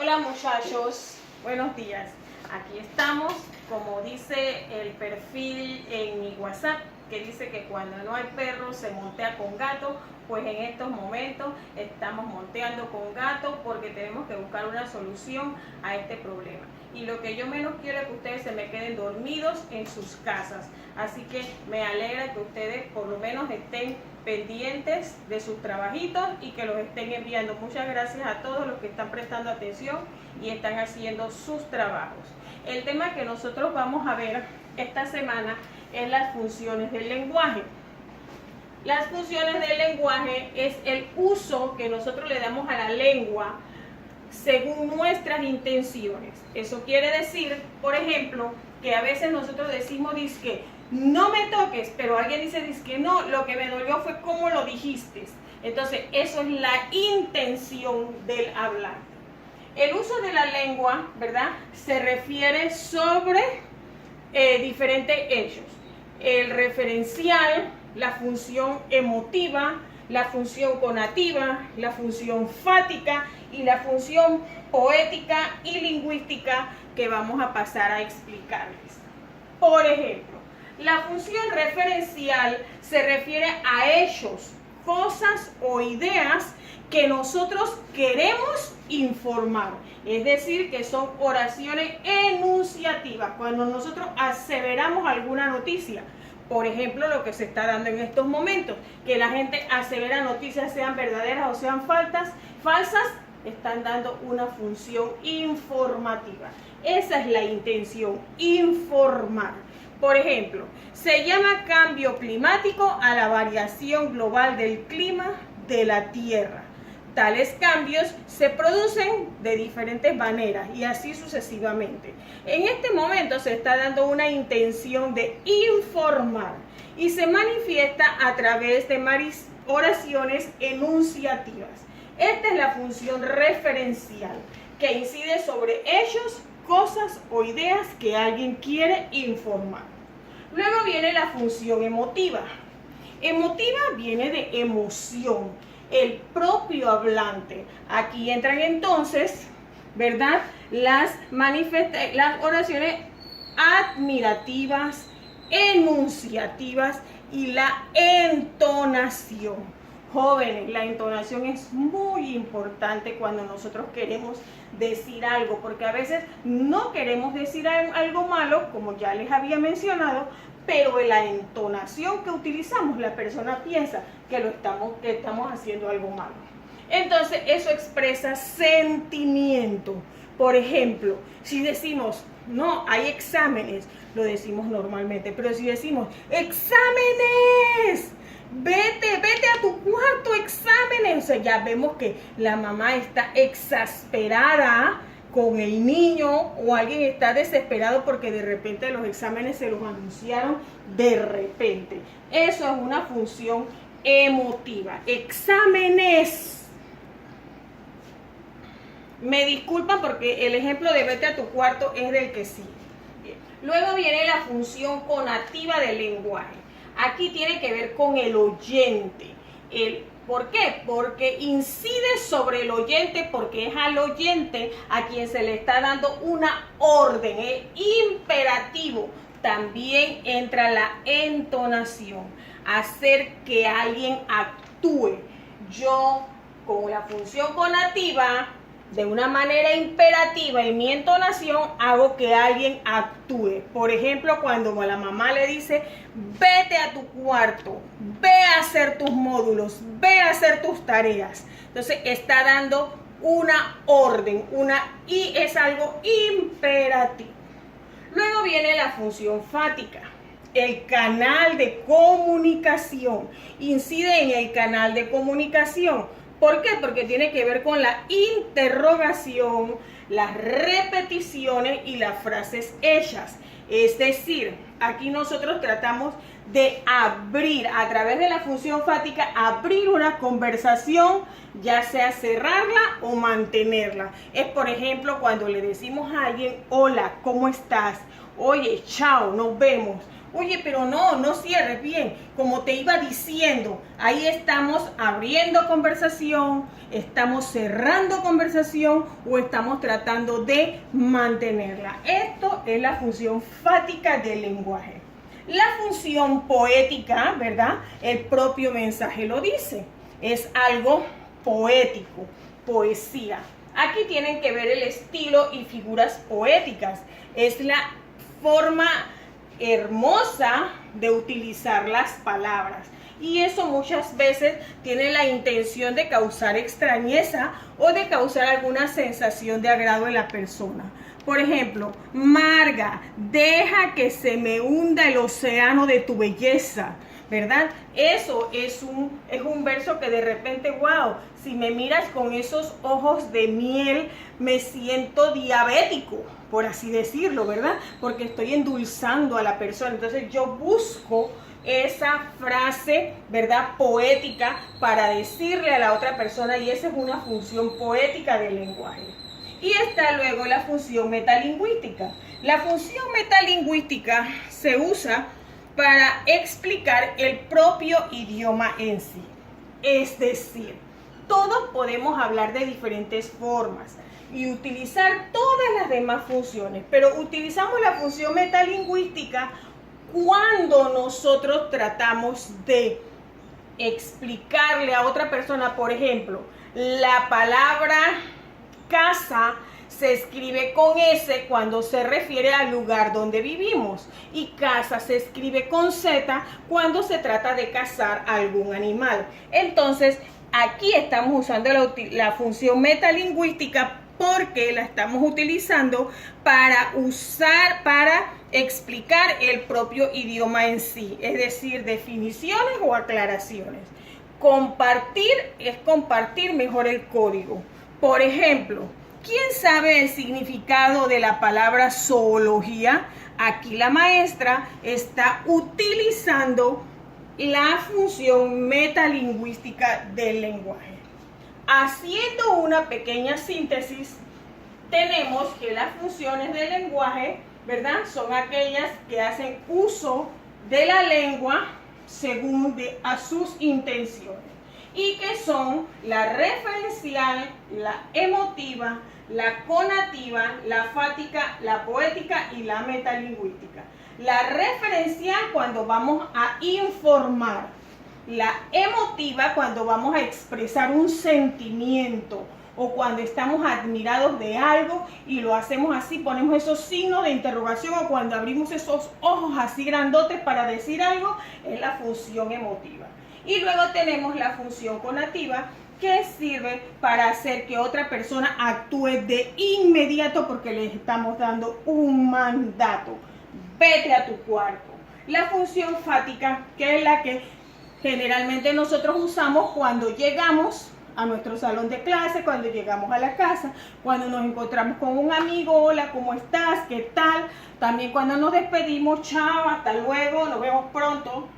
Hola muchachos, buenos días. Aquí estamos, como dice el perfil en mi WhatsApp, que dice que cuando no hay perro se montea con gato. Pues en estos momentos estamos monteando con gato porque tenemos que buscar una solución a este problema. Y lo que yo menos quiero es que ustedes se me queden dormidos en sus casas. Así que me alegra que ustedes por lo menos estén pendientes de sus trabajitos y que los estén enviando. Muchas gracias a todos los que están prestando atención y están haciendo sus trabajos. El tema que nosotros vamos a ver esta semana es las funciones del lenguaje. Las funciones del lenguaje es el uso que nosotros le damos a la lengua según nuestras intenciones. Eso quiere decir, por ejemplo, que a veces nosotros decimos dizque no me toques, pero alguien dice dizque no, lo que me dolió fue cómo lo dijiste. Entonces eso es la intención del hablar. El uso de la lengua, ¿verdad?, se refiere sobre diferentes hechos. El referencial, la función emotiva, la función conativa, la función fática y la función poética y lingüística que vamos a pasar a explicarles. Por ejemplo, la función referencial se refiere a hechos, cosas o ideas que nosotros queremos informar. Es decir, que son oraciones enunciativas. Cuando nosotros aseveramos alguna noticia, por ejemplo, lo que se está dando en estos momentos, que la gente asevera noticias sean verdaderas o sean falsas, están dando una función informativa. Esa es la intención, informar. Por ejemplo, se llama cambio climático a la variación global del clima de la Tierra. Tales cambios se producen de diferentes maneras y así sucesivamente. En este momento se está dando una intención de informar y se manifiesta a través de oraciones enunciativas. Esta es la función referencial que incide sobre hechos, cosas o ideas que alguien quiere informar. Luego viene la función emotiva. Emotiva viene de emoción, el propio hablante. Aquí entran entonces, ¿verdad?, las oraciones admirativas, enunciativas y la entonación. Jóvenes, la entonación es muy importante cuando nosotros queremos decir algo, porque a veces no queremos decir algo malo, como ya les había mencionado, pero en la entonación que utilizamos la persona piensa que estamos haciendo algo malo. Entonces eso expresa sentimiento. Por ejemplo, si decimos no, hay exámenes, lo decimos normalmente, pero si decimos exámenes, vete a tu cuarto, exámenes, o sea, ya vemos que la mamá está exasperada con el niño o alguien está desesperado porque de repente los exámenes se los anunciaron de repente. Eso es una función emotiva. Exámenes. Me disculpan porque el ejemplo de vete a tu cuarto es del que sí. Bien. Luego viene la función conativa del lenguaje. Aquí tiene que ver con el oyente. ¿Por qué? Porque incide sobre el oyente, porque es al oyente a quien se le está dando una orden, es imperativo. También entra la entonación, hacer que alguien actúe. Yo, con la función conativa, de una manera imperativa en mi entonación, hago que alguien actúe. Por ejemplo, cuando la mamá le dice, vete a tu cuarto, ve a hacer tus módulos, ve a hacer tus tareas. Entonces está dando una orden, y es algo imperativo. Luego viene la función fática. El canal de comunicación. Incide en el canal de comunicación. ¿Por qué? Porque tiene que ver con la interrogación, las repeticiones y las frases hechas. Es decir, aquí nosotros tratamos de abrir, a través de la función fática, abrir una conversación, ya sea cerrarla o mantenerla. Es, por ejemplo, cuando le decimos a alguien, hola, ¿cómo estás? Oye, chao, nos vemos. Oye, pero no cierres bien. Como te iba diciendo, ahí estamos abriendo conversación, estamos cerrando conversación o estamos tratando de mantenerla. Esto es la función fática del lenguaje. La función poética, ¿verdad? El propio mensaje lo dice. Es algo poético, poesía. Aquí tienen que ver el estilo y figuras poéticas. Es la forma hermosa de utilizar las palabras. Y eso muchas veces tiene la intención de causar extrañeza o de causar alguna sensación de agrado en la persona. Por ejemplo, Marga, deja que se me hunda el océano de tu belleza, ¿verdad? Eso es un verso que de repente, wow, si me miras con esos ojos de miel, me siento diabético, por así decirlo, ¿verdad? Porque estoy endulzando a la persona. Entonces yo busco esa frase, ¿verdad?, poética para decirle a la otra persona, y esa es una función poética del lenguaje. Y está luego la función metalingüística. La función metalingüística se usa para explicar el propio idioma en sí. Es decir, todos podemos hablar de diferentes formas y utilizar todas las demás funciones, pero utilizamos la función metalingüística cuando nosotros tratamos de explicarle a otra persona, por ejemplo, la palabra casa se escribe con S cuando se refiere al lugar donde vivimos, y casa se escribe con Z cuando se trata de cazar algún animal. Entonces, aquí estamos usando la función metalingüística porque la estamos utilizando para explicar el propio idioma en sí, es decir, definiciones o aclaraciones. Compartir es compartir mejor el código. Por ejemplo, ¿quién sabe el significado de la palabra zoología? Aquí la maestra está utilizando la función metalingüística del lenguaje. Haciendo una pequeña síntesis, tenemos que las funciones del lenguaje, ¿verdad?, son aquellas que hacen uso de la lengua según a sus intenciones, y que son la referencial, la emotiva, la conativa, la fática, la poética y la metalingüística. La referencial cuando vamos a informar, la emotiva cuando vamos a expresar un sentimiento o cuando estamos admirados de algo y lo hacemos así, ponemos esos signos de interrogación, o cuando abrimos esos ojos así grandotes para decir algo, es la función emotiva. Y luego tenemos la función conativa, que sirve para hacer que otra persona actúe de inmediato porque le estamos dando un mandato. Vete a tu cuarto. La función fática, que es la que generalmente nosotros usamos cuando llegamos a nuestro salón de clase, cuando llegamos a la casa, cuando nos encontramos con un amigo, hola, ¿cómo estás? ¿Qué tal? También cuando nos despedimos, chao, hasta luego, nos vemos pronto.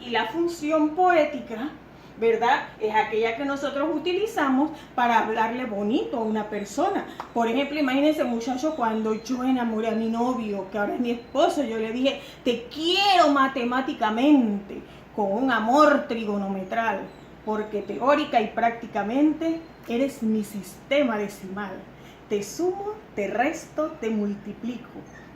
Y la función poética, ¿verdad?, es aquella que nosotros utilizamos para hablarle bonito a una persona. Por ejemplo, imagínense, muchachos, cuando yo enamoré a mi novio, que ahora es mi esposo, yo le dije, te quiero matemáticamente, con un amor trigonometral, porque teórica y prácticamente eres mi sistema decimal. Te sumo, te resto, te multiplico,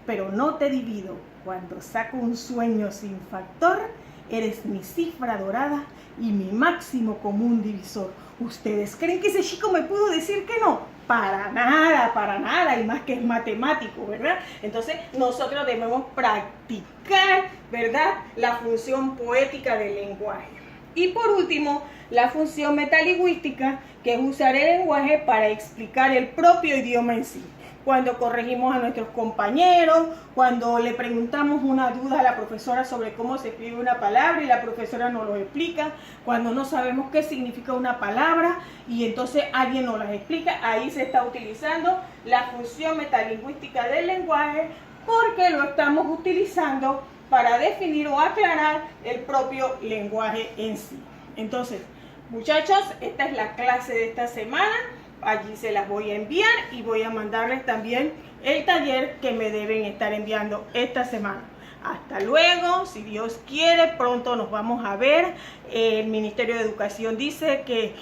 pero no te divido. Cuando saco un sueño sin factor, eres mi cifra dorada y mi máximo común divisor. ¿Ustedes creen que ese chico me pudo decir que no? Para nada, y más que es matemático, ¿verdad? Entonces nosotros debemos practicar, ¿verdad?, la función poética del lenguaje. Y por último, la función metalingüística, que es usar el lenguaje para explicar el propio idioma en sí. Cuando corregimos a nuestros compañeros, cuando le preguntamos una duda a la profesora sobre cómo se escribe una palabra y la profesora nos lo explica, cuando no sabemos qué significa una palabra y entonces alguien nos las explica, ahí se está utilizando la función metalingüística del lenguaje, porque lo estamos utilizando para definir o aclarar el propio lenguaje en sí. Entonces, muchachos, esta es la clase de esta semana. Allí se las voy a enviar y voy a mandarles también el taller que me deben estar enviando esta semana. Hasta luego, si Dios quiere, pronto nos vamos a ver. El Ministerio de Educación dice que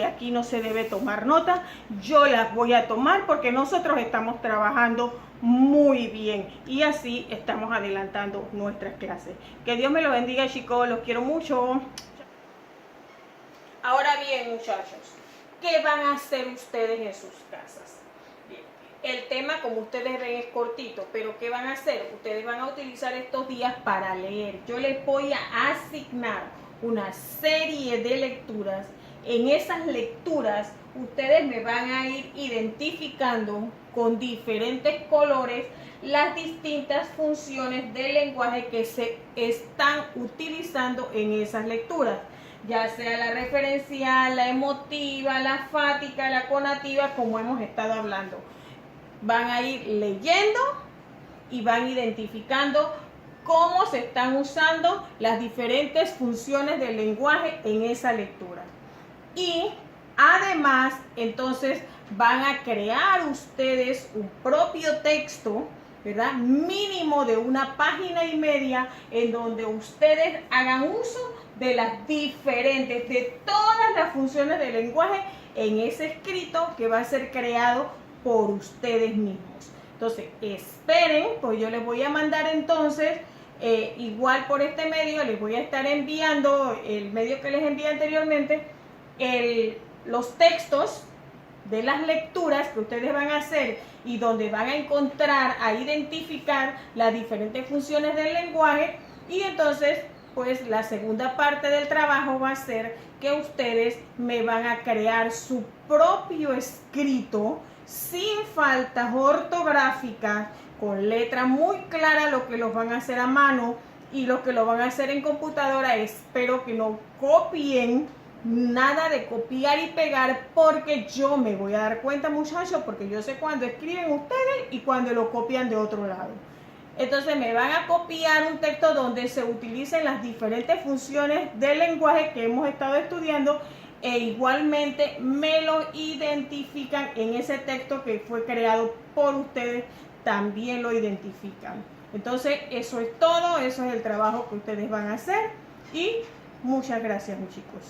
aquí no se debe tomar nota. Yo las voy a tomar porque nosotros estamos trabajando muy bien y así estamos adelantando nuestras clases. Que Dios me los bendiga, chicos, los quiero mucho. Ahora bien, muchachos, ¿qué van a hacer ustedes en sus casas? Bien, el tema, como ustedes ven, es cortito, pero ¿qué van a hacer? Ustedes van a utilizar estos días para leer. Yo les voy a asignar una serie de lecturas. En esas lecturas, ustedes me van a ir identificando con diferentes colores las distintas funciones del lenguaje que se están utilizando en esas lecturas, ya sea la referencial, la emotiva, la fática, la conativa, como hemos estado hablando. Van a ir leyendo y van identificando cómo se están usando las diferentes funciones del lenguaje en esa lectura. Y además, entonces, van a crear ustedes un propio texto, ¿verdad? Mínimo de 1,5 páginas en donde ustedes hagan uso de las diferentes, de todas las funciones del lenguaje en ese escrito que va a ser creado por ustedes mismos. Entonces, esperen, pues yo les voy a mandar entonces, igual por este medio, les voy a estar enviando el medio que les envié anteriormente, los textos de las lecturas que ustedes van a hacer y donde van a encontrar, a identificar las diferentes funciones del lenguaje. Y entonces, pues la segunda parte del trabajo va a ser que ustedes me van a crear su propio escrito sin faltas ortográficas, con letra muy clara, lo que los van a hacer a mano y lo que lo van a hacer en computadora. Espero que no copien, nada de copiar y pegar, porque yo me voy a dar cuenta, muchachos, porque yo sé cuando escriben ustedes y cuando lo copian de otro lado. Entonces me van a copiar un texto donde se utilicen las diferentes funciones del lenguaje que hemos estado estudiando, e igualmente me lo identifican en ese texto que fue creado por ustedes, también lo identifican. Entonces eso es todo, eso es el trabajo que ustedes van a hacer y muchas gracias, mis chicos.